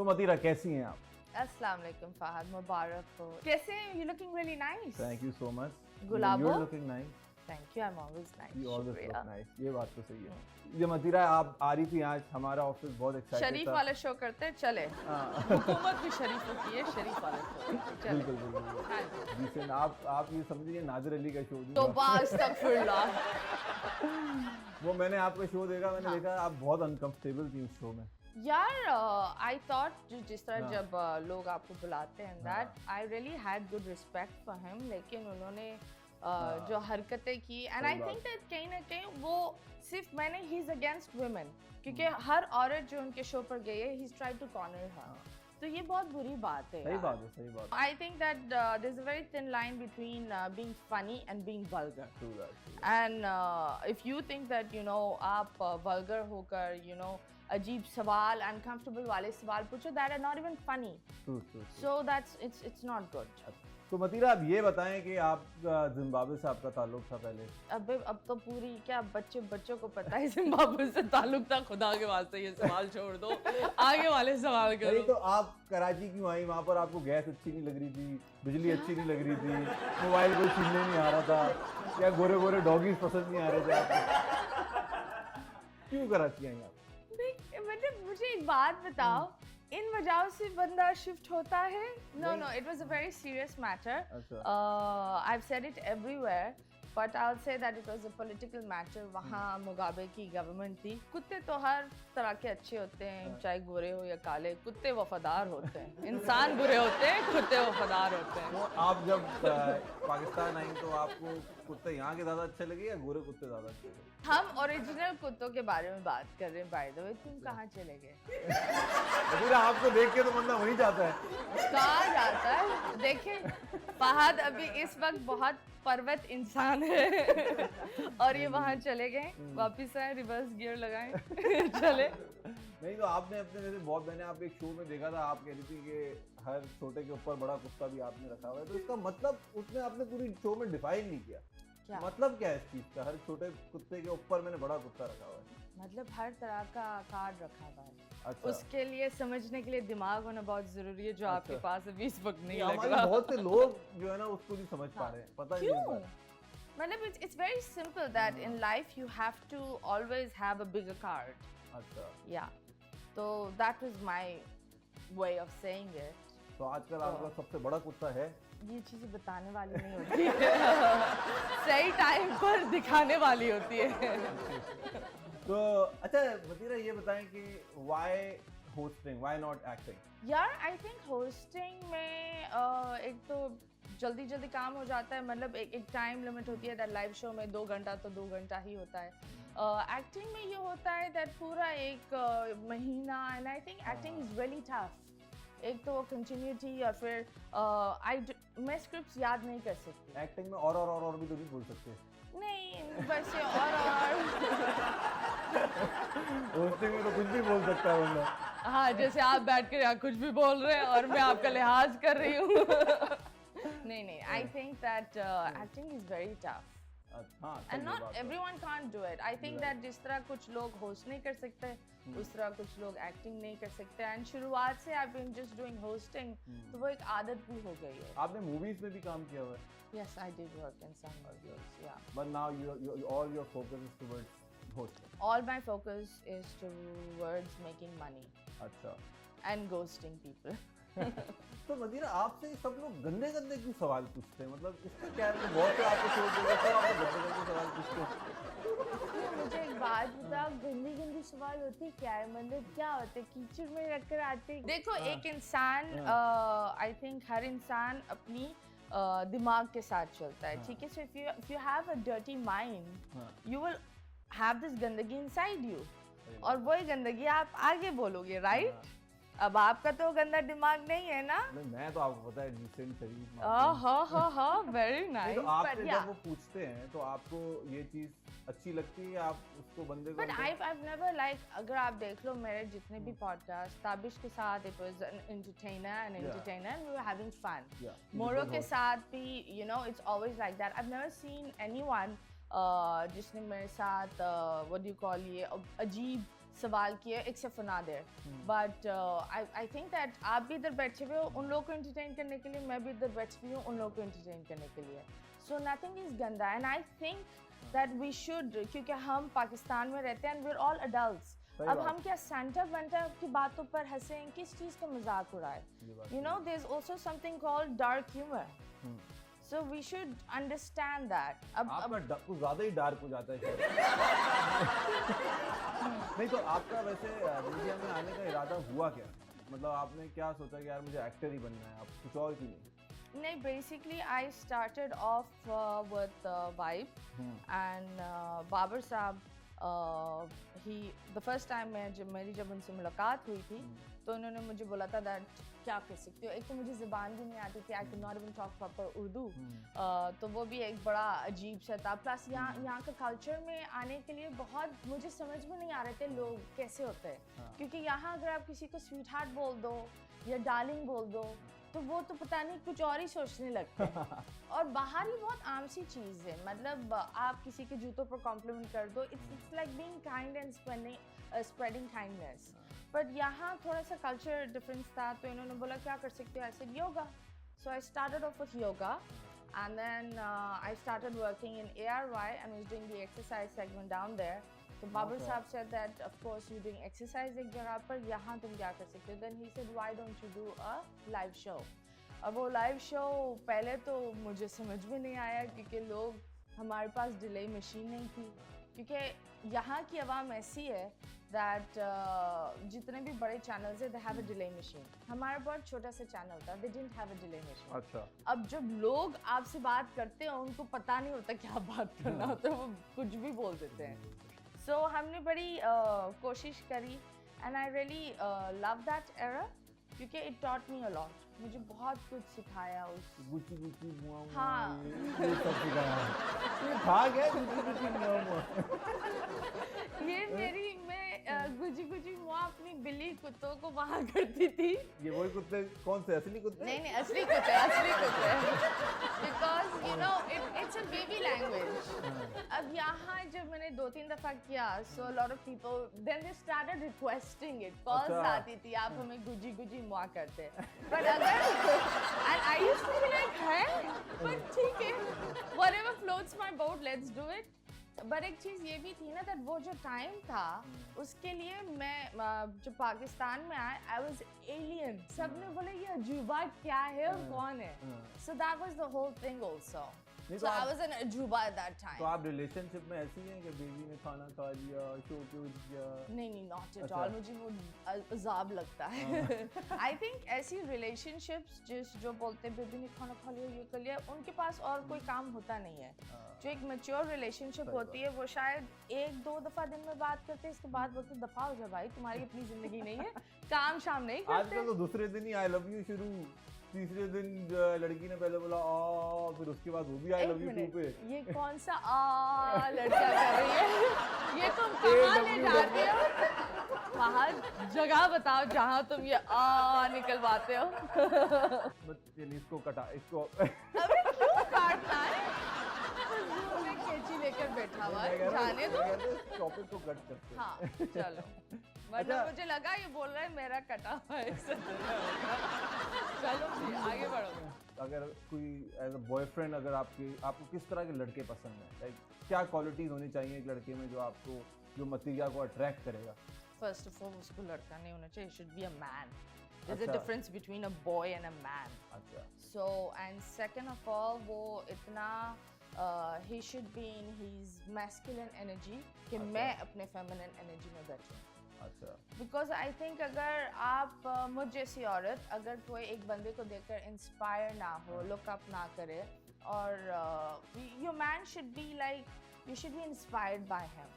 तो मतीरा कैसी हैं आप? अस्सलाम वालेकुम फहद, मुबारक हो। कैसे हैं? You looking really nice. Thank you so much. Gulabo? You're looking nice. Thank you, I'm always nice. You always शुक्रिया। look nice. ये बात तो सही है। ये मतीरा आप आ रही थी आज, हमारा ऑफिस बहुत एक्साइटेड था। शरीफ वाला शो करते हैं, चले। हुकूमत भी शरीफों की है, शरीफ वाला शो। चले। बिल्कुल बिल्कुल। हाँ जी। Decent, आप ये समझिए नादिर अली का शो तो बास तक फिरला। वो मैंने आपका शो देखा, मैंने हाँ। देखा आप बहुत अनकंफर्टेबल थी उस शो में। यार आई थॉट जिस तरह हाँ। जब लोग आपको बुलाते हैं that I really had good respect for him, लेकिन उन्होंने जो हरकतें की एंड आई थिंक दैट कहीं ना कहीं वो सिर्फ मैंने ही इज अगेंस्ट वुमेन, क्योंकि हर औरत जो उनके शो पर गई है he is try to corner her, तो ये बहुत बुरी बात है। सही बात है, सही बात है। I think that there's a very thin line between being funny and being vulgar. True that, true that. And if you think that आप vulgar होकर अजीब सवाल uncomfortable वाले सवाल पूछो that are not even funny. True, true, true. So it's not good. तो मतीरा आप ये बताएं कि आप जिम्बाब्वे से आपका ताल्लुक था पहले? अब तो पूरी क्या बच्चों को पता है जिम्बाब्वे से ताल्लुक था। खुदा के वास्ते ये सवाल छोड़ दो, आगे वाले सवाल करो। नहीं तो आप कराची क्यों आई? वहाँ पर आपको गैस अच्छी नहीं लग रही थी, बिजली अच्छी नहीं लग रही थी, मोबाइल कोई छीनने नहीं आ रहा था, या गोरे गोरे डॉगीज पसंद नहीं आ रहे थे आपको? क्यों कराची आई आप? मतलब मुझे एक बात बताओ, इन वजहों से बंदा शिफ्ट होता है? No, it was a very serious matter. I've said it everywhere, but I'll say that it was a political matter. वहाँ मुगाबे की गवर्नमेंट थी। कुत्ते तो हर तरह के अच्छे होते हैं, चाहे गोरे हो या काले, कुत्ते वफादार होते हैं। इंसान बुरे होते हैं, कुत्ते वफादार होते हैं। तो आप जब पाकिस्तान आई तो आपको कुत्ते यहाँ के ज़्यादा अच्छे लगे या गोरे कुत्ते ज़्यादा अच्छे लगे? हम ओरिजिनल कुत्तों के बारे में बात कर रहे हैं। बाय द वे, तुम कहाँ चले गए? आपको देख के तो बंदा वहीं जाता है। कहाँ जाता है? देखें, फहद अभी इस वक्त बहुत पर्वत इंसान है और ये वहाँ चले गए, वापिस आए, रिवर्स गियर लगाएं, चले। नहीं तो आपने अपने जैसे बहुत, मैंने आप एक शो में देखा था, आप कह रही थी कि हर छोटे के ऊपर बड़ा कुत्ता भी आपने रखा हुआ है, तो इसका मतलब उसने आपने पूरी शो में डिफाइन नहीं किया। क्या मतलब क्या है इस चीज का? हर छोटे कुत्ते के ऊपर मैंने बड़ा कुत्ता रखा हुआ है, मतलब हर तरह का कार्ड रखा हुआ है। अच्छा। उसके लिए समझने के लिए दिमाग होना बहुत जरूरी है, जो आपके पास अभी इस वक्त नहीं लग हमारे रहा। बहुत से लोग जो है ना उसको नहीं समझ पा रहे हैं, पता नहीं क्यों? मतलब it's very simple that in life you have to always have a bigger card. अच्छा। Yeah. So that was my way of saying it. तो आजकल आपका सबसे बड़ा कुत्ता है? ये चीजें बताने वाली नहीं होती सही टाइम पर दिखाने वाली होती है। तो अच्छा मतीरा ये बताएं कि why hosting, why not acting? यार आई थिंक होस्टिंग में एक तो जल्दी काम हो जाता है, मतलब एक टाइम लिमिट होती है दैट लाइव शो में 2 घंटा तो 2 घंटा ही होता है। एक्टिंग में ये होता है दैट पूरा एक महीना, and I think acting is really tough. एक तो कंटिन्यूटी और फिर मैं स्क्रिप्ट्स याद नहीं कर सकती। एक्टिंग में और भी तो नहीं बोल सकते। नहीं, बस ये और होस्टिंग में तो कुछ भी बोल सकता है बंदा। हाँ, जैसे आप बैठ कर यहाँ कुछ भी बोल रहे हैं और मैं आपका लिहाज कर रही हूँ। नहीं, आई think that acting is very tough and not everyone can't do it. I think that जिस तरह कुछ लोग होस्ट नहीं कर सकते, उस तरह कुछ लोग एक्टिंग नहीं कर सकते, एंड शुरुआत से I been just doing hosting, तो वो एक आदत भी हो गई है। आपने मूवीज में भी काम किया हुआ है? Yes, I did work in some movies, yeah. But now all your focus is towards hosting. All my focus is towards making money. अच्छा। And ghosting people. तो मदीरा आपसे सब लोग गंदे क्यों सवाल पूछते हैं? मतलब इसका क्या है? बहुत से आपको छोड़ देंगे तो आपको गंदे सवाल पूछते हैं। मुझे एक बात बताओ, गंदी सवाल होती क्या है? मतलब क्या होते, कीचड़ में रखकर आते? देखो, एक इंसान, आई थिंक हर इंसान अपनी दिमाग के साथ चलता है, ठीक है? So if you have a dirty mind, you will have this गंदगी इनसाइड यू, और वही गंदगी आप आगे बोलोगे, राइट? अब आपका तो गंदा दिमाग नहीं है ना? मैं तो आपको पता है डिसेंट शरीफ। हाँ, वेरी नाइस। तो आपसे जब वो पूछते हैं तो आपको ये चीज अच्छी लगती है, आप उसको बंदे को? बट I've never like, अगर आप देख लो मेरे जितने भी पॉडकास्ट, ताबिश के साथ it was an entertainer and we were having fun. मोरो के साथ भी, you know, it's always like that. I've never seen anyone जिसने मेरे साथ what do you call ये अजीब सवाल किए except for Nadir, but I think that आप भी इधर बैठे हुए हो उन लोगों को एंटरटेन करने के लिए, मैं भी इधर बैठी हुई हूँ उन लोगों को एंटरटेन करने के लिए। सो नथिंग इज गंदा and I think that we should, क्योंकि हम पाकिस्तान में रहते हैं and we are all adults. अब हम क्या सेंटर वेंटर की बातों पर हंसें, किस चीज़ का मजाक उड़ाए? You know there is also something called dark humour, so we should understand that. अब आपका कुछ ज़्यादा ही डार्क हो जाता है शायद। नहीं तो आपका वैसे मीडिया में आने का इरादा हुआ क्या? मतलब आपने क्या सोचा कि यार मुझे एक्टर ही बनना है, आप कुछ और क्यों नहीं? नहीं, basically I started off with Vibe and Babar साहब, the first time जब उनसे मुलाकात हुई थी तो उन्होंने मुझे बोला था दैट क्या कर सकती हो, एक तो मुझे ज़बान भी नहीं आती थी, I could not even talk proper Urdu, तो वो भी एक बड़ा अजीब सा था। प्लस यहाँ का कल्चर में आने के लिए बहुत मुझे समझ में नहीं आ रहे थे लोग कैसे होते हैं, क्योंकि यहाँ अगर आप किसी को स्वीट हार्ट बोल दो या डार्लिंग बोल दो तो वो तो पता नहीं कुछ और ही सोचने लगते हैं। और बाहर ही बहुत आम सी चीज़ है, मतलब आप किसी के जूतों पर कॉम्प्लीमेंट कर दो, it's like being kind and spreading kindness. But यहाँ थोड़ा सा कल्चर डिफरेंस था, तो इन्होंने बोला क्या कर सकते हो, I said yoga. So I started off with yoga and then I started working in ARY and was doing the exercise segment down there. तो बाबर साहब said that of course you doing exercise एक जगह पर, यहाँ तुम क्या कर सकते हो? Then he said why don't you do a live show? अब वो लाइव शो पहले तो मुझे समझ में नहीं आया, क्योंकि लोग, हमारे पास डिले मशीन नहीं थी, क्योंकि यहाँ की आवाम ऐसी है दैट जितने भी बड़े चैनल्स है they have a delay machine. हमारा बहुत छोटा सा चैनल था, they didn't have a delay machine. अच्छा। अब जब लोग आपसे बात करते हैं उनको पता नहीं होता क्या बात करना होता है, वो कुछ भी बोल देते हैं। सो हमने बड़ी कोशिश करी and I really love that era, क्योंकि it taught me a lot, मुझे बहुत कुछ सिखाया उस गुची गुची मुआ मुआ, हाँ। ये सब सिखाया। ये था क्या गुची गुची मुआ मुआ? ये मेरी गुजी गुजी मुआ अपनी बिल्ली कुत्तों को वहाँ करती थी। ये वही कुत्ते, कौन से असली कुत्ते? नहीं नहीं, असली कुत्ते because you know it's a baby language. अब यहाँ जब मैंने 2-3 दफा किया, so lot of people then they started requesting it, calls आती थी आप हमें गुजी गुजी मुआ करते, बट अगर and I used to be like है बट ठीक है, whatever floats my boat let's do it. But एक चीज़ ये भी थी ना दैट वो जो टाइम था उसके लिए मैं जब पाकिस्तान में आए आई वाज एलियन, सबने बोले ये अजूबा क्या है और कौन है, so that was the whole thing also. So I was an ajuba at that time. तो आप रिलेशनशिप में ऐसी हैं कि बेबी ने खाना खा लिया, शो पे उठ गया? नहीं, not at all, मुझे वो अजाब लगता है। I think ऐसी relationships जो बोलते हैं बेबी ने खाना खा लिया, ये कर लिया, उनके पास और कोई काम होता नहीं है। जो एक mature relationship होती है वो शायद 1-2 दफा दिन में बात करते हैं, इसके बाद बोलते दफा हो जा भाई, तुम्हारी अपनी जिंदगी नहीं है, काम शाम नहीं करते। आजकल तो दूसरे दिन ही आई लव यू शुरू, तीसरे दिन लड़की ने पहले बोला आ, फिर उसके बाद वो भी आई लव यू टू पे। ये कौन सा आ लड़का कर रही है? ये तुम कहाँ ले जाते हो? वहाँ जगह बताओ जहाँ तुम ये आ निकलवाते हो। इसको कटा, इसको अबे क्यों काटना है? मैं कैंची लेकर बैठा हुआ है, जाने दो। टॉपिक को कट करते हैं। हाँ चलो, मतलब मुझे लगा ये बोल रहा है मेरा कटा हुआ है, चलो जी आगे बढ़ो। अगर कोई एज अ बॉयफ्रेंड, अगर आपको किस तरह के लड़के पसंद है, लाइक क्या क्वालिटीज होनी चाहिए एक लड़के में जो आपको, जो मतीजा को अट्रैक्ट करेगा? फर्स्ट ऑफ ऑल उसको लड़का नहीं होना चाहिए, should be a man. There's a difference between a boy and a man. अच्छा। So and second of all वो इतना he should be in his masculine energy कि मैं अपने feminine energy में बैठूं। अच्छा। Because I think अगर आप मुझ जैसी औरत अगर कोई एक बंदे को देखकर इंस्पायर ना हो, लुक अप ना करे, और your man should be like, you should be inspired by him.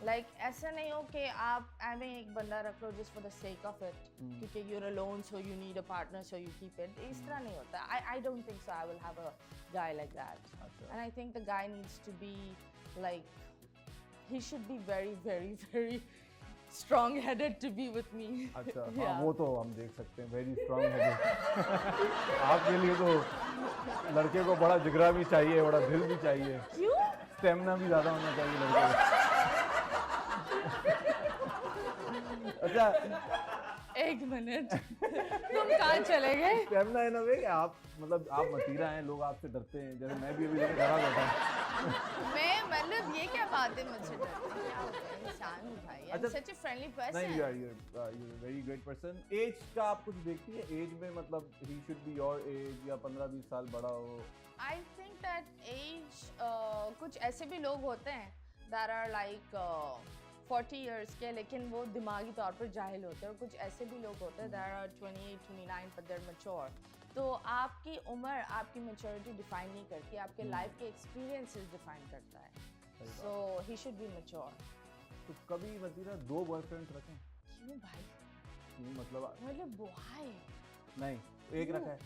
Like ऐसा नहीं हो कि आप एवे एक बंदा रख लो just for the sake of it, क्योंकि you're alone so you need a partner so you keep it, इस तरह नहीं होता। I don't think so I will have a guy like that. And I think the guy needs to be like, he should be very very very strong headed to be with me. अच्छा। हाँ वो तो हम देख सकते हैं, very strong headed। आपके लिए तो लड़के को बड़ा जिगरा भी चाहिए, बड़ा दिल भी चाहिए। क्यों? स्टेमिना भी ज़्यादा होना चाहिए लड़के को। अच्छा, एक मिनट, तुम कहाँ चले गए? कहना है ना वे कि आप मतलब आप मतीरा हैं, लोग आपसे डरते हैं, जैसे मैं भी अभी जगह डरा बैठा हूँ। मैं मतलब ये क्या बात है मुझसे डरते हैं? क्या होता है, इंसान हूँ भाई, I'm अच्छा, such a friendly नहीं, person. you're a very great person. Age का आप कुछ देखती है? एज में मतलब he should be your age या 15-20 साल बड़ा हो? I think that age कुछ ऐसे भी लोग होते हैं that are like 40 years के, लेकिन वो दिमागी तौर पर जाहिल होते हैं, और कुछ ऐसे भी लोग होते हैं that are 28, 29 but they're mature. तो आपकी उम्र आपकी maturity डिफाइन नहीं करती, आपके लाइफ के एक्सपीरियंसेस डिफाइन करता है. So he should be mature. तो कभी मतीरा 2 बॉयफ्रेंड्स रखें? क्यों भाई? मतलब why? नहीं, एक रखा है?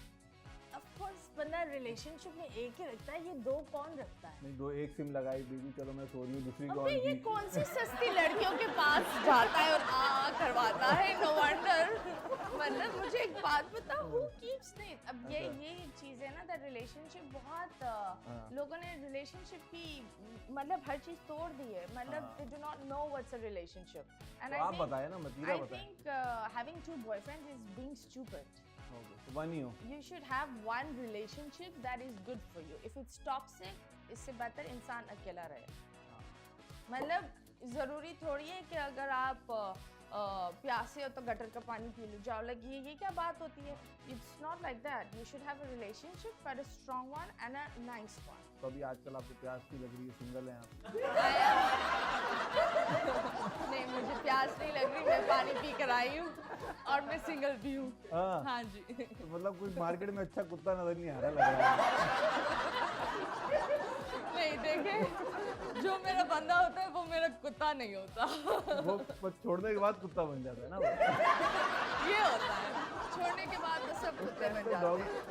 Of course, बंदा रिलेशनशिप में एक ही रखता है, ये 2 कौन रखता है? नहीं, 2 एक सिम लगाई, बीबी चलो मैं सो रही हूँ, दूसरी को अबे ऑन ये की। कौन सी सस्ती लड़कियों के पास जाता है और करवाता है, नो वंडर. मतलब मुझे एक बात बता, who keeps it? अब ये चीज है ना, दैट रिलेशनशिप बहुत लोगों ने रिलेशनशिप की मतलब हर चीज तोड़ दी है, मतलब they do not know what's a relationship. And तो आप बताएं ना, मतीरा I बताएं। think having 2 boyfriends is being stupid. Okay, तो one ही हो। You should have one relationship that is good for you. If it's toxic, इससे बेहतर इंसान अकेला रहे. मतलब जरूरी थोड़ी है कि अगर आप प्यासे हो तो गटर का पानी पी लो जाओ, लगी ये क्या बात होती है? It's not like that. You should have a relationship, but a strong one and a nice one. तो अभी आजकल आपको प्यास की लग रही है, सिंगल हैं आप? नहीं, मुझे प्यास नहीं लग रही, मैं पानी पी कर आई हूँ और मैं सिंगल भी हूँ. हाँ जी. तो मतलब कोई मार्केट में अच्छा कुत्ता नजर नहीं आ रहा, लग रहा है। नहीं, देखे, जो मेरा बंदा होता है वो मेरा कुत्ता नहीं होता. वो बस छोड़ने के बाद कुत्ता बन जाता है ना वो। ये होता है, छोड़ने के बाद तो सब कुत्ते बन जाते हैं.